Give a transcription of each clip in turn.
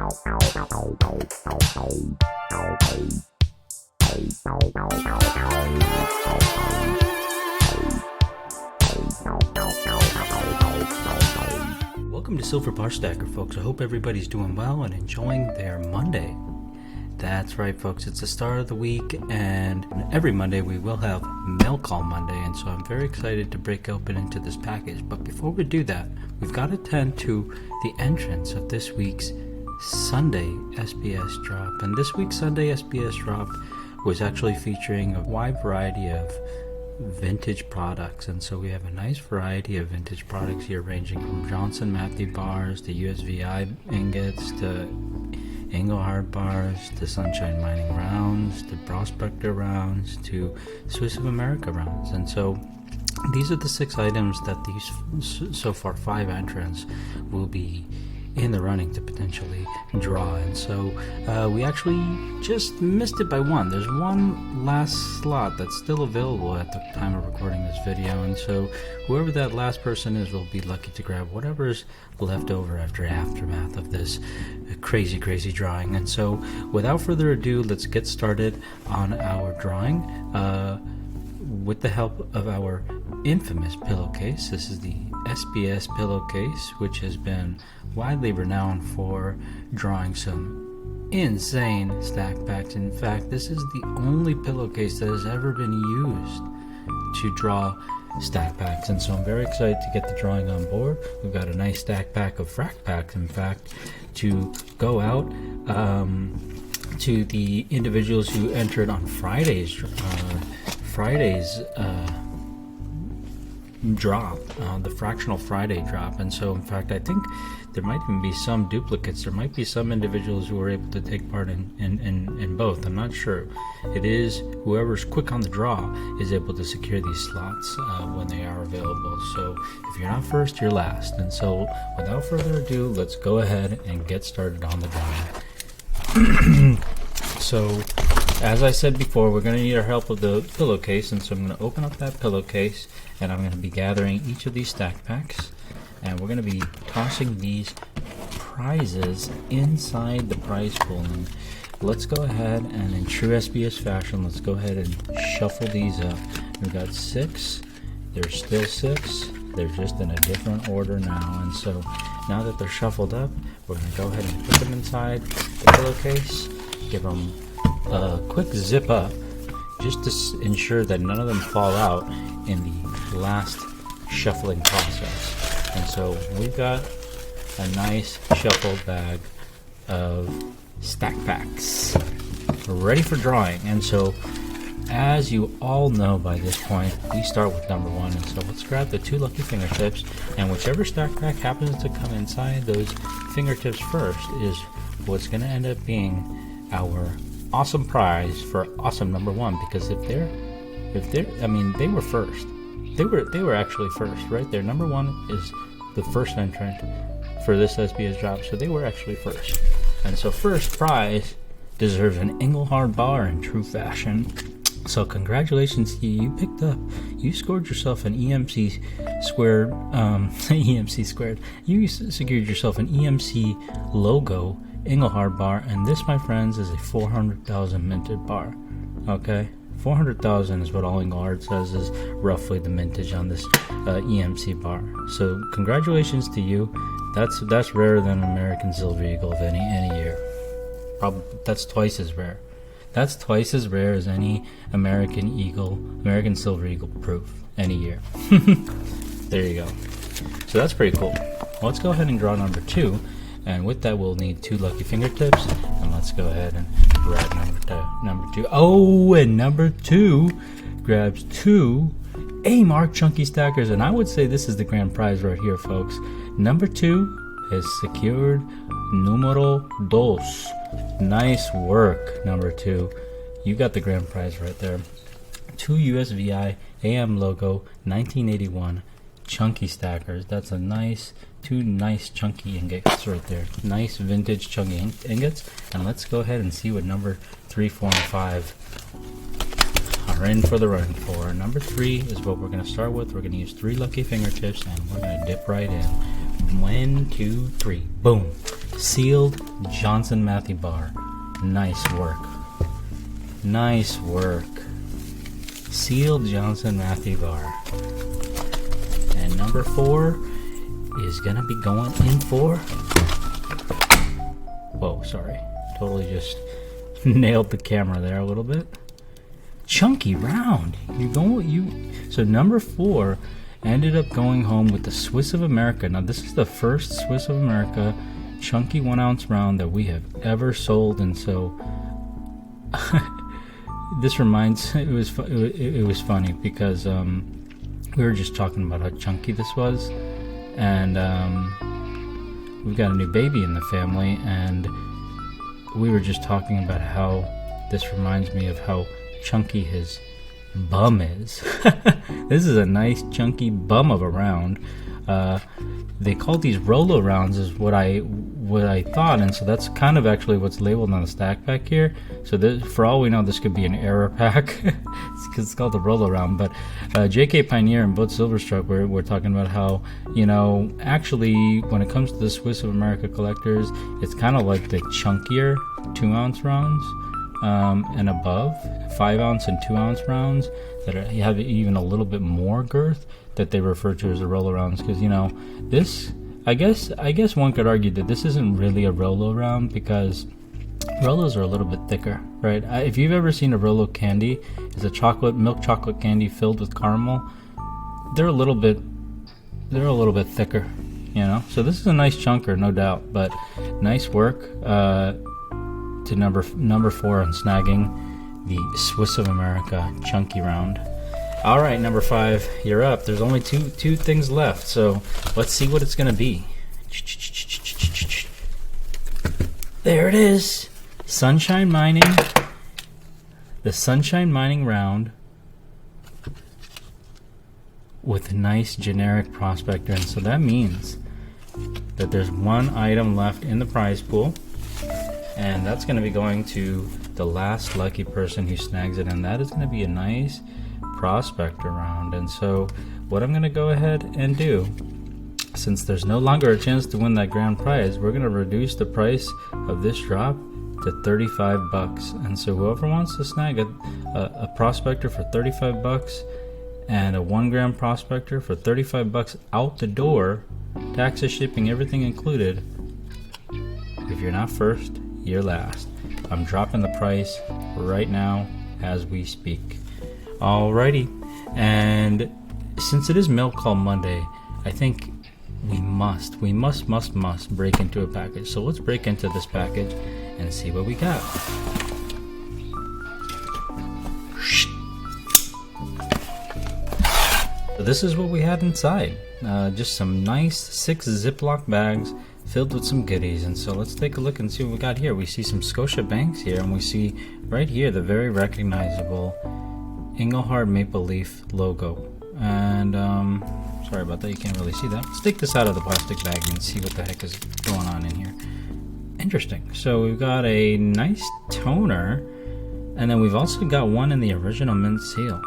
Welcome to Silver Bar Stacker, folks. I hope everybody's doing well and enjoying their Monday. That's right, folks. It's the start of the week, and every Monday we will have Mail Call Monday, and so I'm very excited to break open into this package. But before we do that, we've got to tend to the entrance of this week's Sunday SBS drop. And this week's Sunday SBS drop was actually featuring a wide variety of vintage products, and so we have a nice variety of vintage products here, ranging from Johnson Matthey bars to USVI ingots to Engelhard bars to Sunshine Mining rounds to Prospector rounds to Swiss of America rounds. And so these are the 6 items that these so far 5 entrants will be in the running to potentially draw. And so we actually just missed it by 1. There's one last slot that's still available at the time of recording this video, and so whoever that last person is will be lucky to grab whatever's left over after aftermath of this crazy drawing. And so without further ado, let's get started on our drawing with the help of our infamous pillowcase. This is the SBS pillowcase, which has been widely renowned for drawing some insane stack packs. In fact, this is the only pillowcase that has ever been used to draw stack packs, and so I'm very excited to get the drawing on board. We've got a nice stack pack of frac packs, in fact, to go out to the individuals who entered on Friday's drop, the Fractional Friday drop. And so in fact, I think there might even be some duplicates. There might be some individuals who are able to take part in both. I'm not sure. It is whoever's quick on the draw is able to secure these slots when they are available. So if you're not first, you're last. And so without further ado, let's go ahead and get started on the drawing. So as I said before, we're going to need our help with the pillowcase, and so I'm going to open up that pillowcase, and I'm going to be gathering each of these stack packs, and we're going to be tossing these prizes inside the prize pool. And let's go ahead and, in true SBS fashion, let's go ahead and shuffle these up. We've got 6. There's still 6. They're just in a different order now, and so now that they're shuffled up, we're going to go ahead and put them inside the pillowcase, give them a quick zip up just to ensure that none of them fall out in the last shuffling process. And so we've got a nice shuffled bag of stack packs ready for drawing. And so as you all know by this point, we start with number 1, and so let's grab the 2 lucky fingertips, and whichever stack pack happens to come inside those fingertips first is what's going to end up being our awesome prize for awesome number 1. Because if they're I mean, they were first. They were actually first right there. Number 1 is the first entrant for this SBS drop, so they were actually first. And so first prize deserves an Engelhard bar in true fashion. So congratulations to you. You scored yourself an EMC squared, EMC squared. You secured yourself an EMC logo Engelhard bar, and this, my friends, is a 400,000 minted bar. Okay, 400,000 is what all Engelhard says is roughly the mintage on this EMC bar. So congratulations to you. That's rarer than American Silver Eagle of any year. Probably that's twice as rare. That's twice as rare as any American Silver Eagle proof any year. There you go. So that's pretty cool. Let's go ahead and draw number 2, and with that we'll need 2 lucky fingertips, and let's go ahead and grab number 2. Oh, and number 2 grabs 2 A-Mark chunky stackers, and I would say this is the grand prize right here, folks. Number 2 has secured numero 2. Nice work, number 2. You got the grand prize right there. 2 USVI AM logo 1981 chunky stackers. That's a nice 2 nice chunky ingots right there. Nice vintage chunky ingots. And let's go ahead and see what number 3, 4, and 5 are in for the run for. Number 3 is what we're going to start with. We're going to use 3 lucky fingertips, and we're going to dip right in. 1, 2, 3. Boom. Sealed Johnson Matthey bar. Nice work. Nice work. Sealed Johnson Matthey bar. And number 4 is gonna be going in for... Whoa, sorry. Totally just nailed the camera there a little bit. Chunky round. So number 4 ended up going home with the Swiss of America. Now this is the first Swiss of America chunky 1 ounce round that we have ever sold, and so this reminds. It was funny because we were just talking about how chunky this was, and we've got a new baby in the family, and we were just talking about how this reminds me of how chunky his bum is. This is a nice chunky bum of a round. They call these Rolo rounds, is what I thought, and so that's kind of actually what's labeled on the stack back here. So this, for all we know, this could be an error pack because it's called the Rolo round. But JK Pioneer and Bud Silverstruck we're talking about how, actually when it comes to the Swiss of America collectors, it's kind of like the chunkier 2 ounce rounds and above, 5 ounce and 2 ounce rounds that have even a little bit more girth, that they refer to as the Rolo rounds, because this, I guess one could argue that this isn't really a Rolo round because Rolos are a little bit thicker, right? If you've ever seen a Rolo candy, it's a milk chocolate candy filled with caramel. They're a little bit thicker, So this is a nice chunker, no doubt. But nice work to number 4 on snagging the Swiss of America chunky round. All right, number 5, you're up. There's only two things left, so let's see what it's gonna be. There it is, Sunshine Mining. The Sunshine Mining round with a nice generic Prospector, and so that means that there's 1 item left in the prize pool, and that's going to be going to the last lucky person who snags it, and that is going to be a nice Prospector round. And so what I'm going to go ahead and do, since there's no longer a chance to win that grand prize, we're going to reduce the price of this drop to $35. And so whoever wants to snag a Prospector for $35 and a 1 gram Prospector for $35 out the door, taxes, shipping, everything included, if you're not first, you're last. I'm dropping the price right now as we speak. Alrighty, and since it is Mail Call Monday, I think we must break into a package. So let's break into this package and see what we got. So this is what we had inside. Just some nice 6 Ziploc bags filled with some goodies. And so let's take a look and see what we got here. We see some Scotia Banks here, and we see right here the very recognizable Engelhard Maple Leaf logo. And sorry about that, you can't really see that. Let's take this out of the plastic bag and see what the heck is going on in here. Interesting. So we've got a nice toner, and then we've also got one in the original mint seal.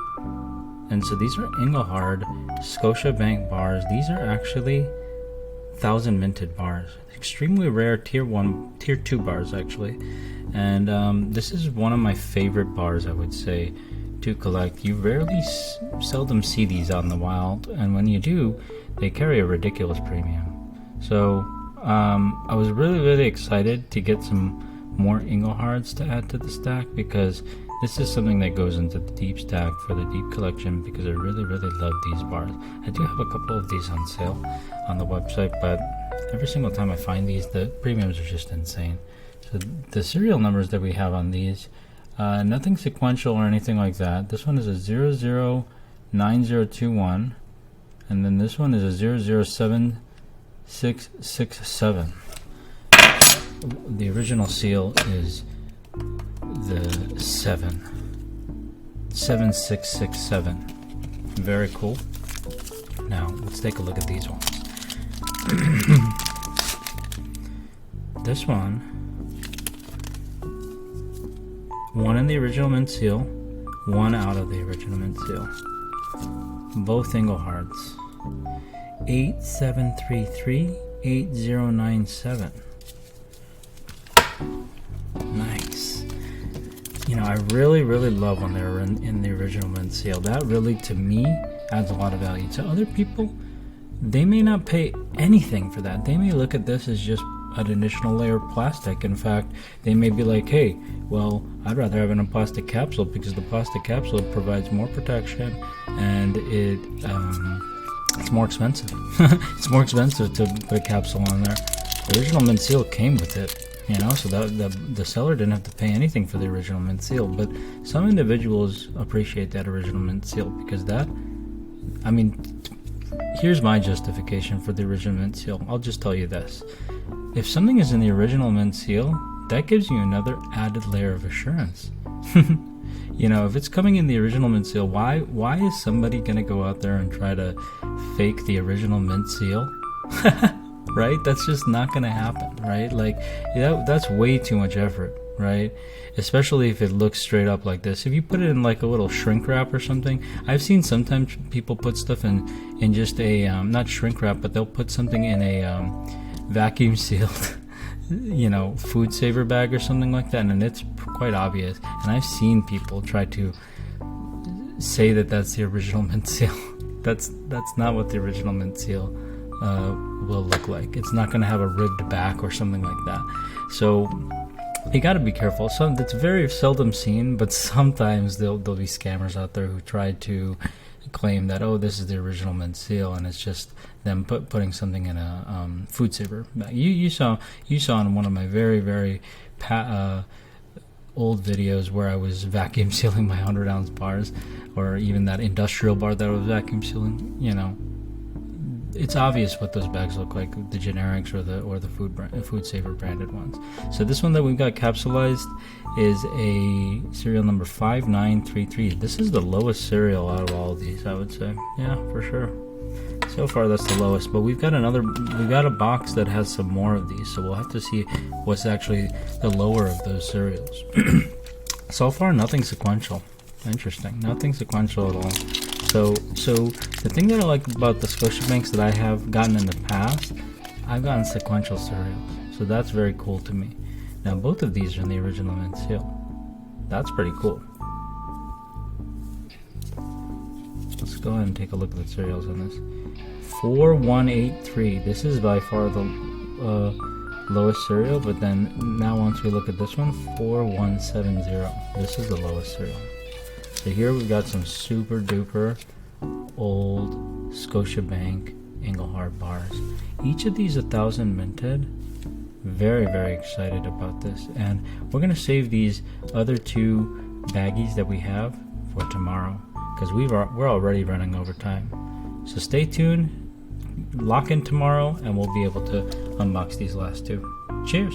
And so these are Engelhard Scotia Bank bars. These are actually 1000 minted bars. Extremely rare tier 2 bars actually. And this is one of my favorite bars, I would say, to collect. You rarely seldom see these out in the wild, and when you do, they carry a ridiculous premium. So I was really excited to get some more Engelhards to add to the stack, because this is something that goes into the deep stack for the deep collection, because I really love these bars. I do have a couple of these on sale on the website, but every single time I find these, the premiums are just insane. So the serial numbers that we have on these, nothing sequential or anything like that. This one is a 009021, and then this one is a 007667. The original seal is the 7667. Very cool. Now let's take a look at these ones. This one in the original mint seal, one out of the original mint seal. Both Engelhards. 87338097. I really, really love when they're in the original mint seal. That really, to me, adds a lot of value. To other people, they may not pay anything for that. They may look at this as just an additional layer of plastic. In fact, they may be like, hey, well, I'd rather have it in a plastic capsule because the plastic capsule provides more protection and it's more expensive. It's more expensive to put a capsule on there. The original mint seal came with it, so that the seller didn't have to pay anything for the original mint seal. But some individuals appreciate that original mint seal because here's my justification for the original mint seal. I'll just tell you this. If something is in the original mint seal, that gives you another added layer of assurance. If it's coming in the original mint seal, why is somebody going to go out there and try to fake the original mint seal? Right? That's just not going to happen, right? Like, that's way too much effort, right? Especially if it looks straight up like this. If you put it in like a little shrink wrap or something, I've seen sometimes people put stuff in just a, not shrink wrap, but they'll put something in a vacuum sealed food saver bag or something like that, and it's quite obvious. And I've seen people try to say that that's the original mint seal. That's not what the original mint seal will look like. It's not going to have a ribbed back or something like that. So you got to be careful. That's very seldom seen, but sometimes there'll be scammers out there who try to claim that, oh, this is the original mint seal, and it's just them putting something in a food saver bag. You saw in one of my very, very old videos where I was vacuum sealing my 100-ounce bars, or even that industrial bar that I was vacuum sealing. It's obvious what those bags look like, the generics or the food saver branded ones. So this one that we've got capsulized is a serial number 5933. This is the lowest serial out of all of these, I would say. Yeah, for sure. So far that's the lowest, but we've got a box that has some more of these, so we'll have to see what's actually the lower of those cereals. So far nothing sequential. Interesting. Nothing sequential at all. So the thing that I like about the Scotiabanks that I have gotten in the past, I've gotten sequential cereals. So that's very cool to me. Now both of these are in the original mint seal. That's pretty cool. Let's go ahead and take a look at the cereals on this. 4183. This is by far the lowest cereal, but then now once we look at this one, 4170. This is the lowest cereal. So here we've got some super duper old Scotiabank Engelhard bars. Each of these 1,000 minted. Very, very excited about this. And we're going to save these other two baggies that we have for tomorrow, because we're already running over time. So stay tuned, lock in tomorrow, and we'll be able to unbox these last two. Cheers!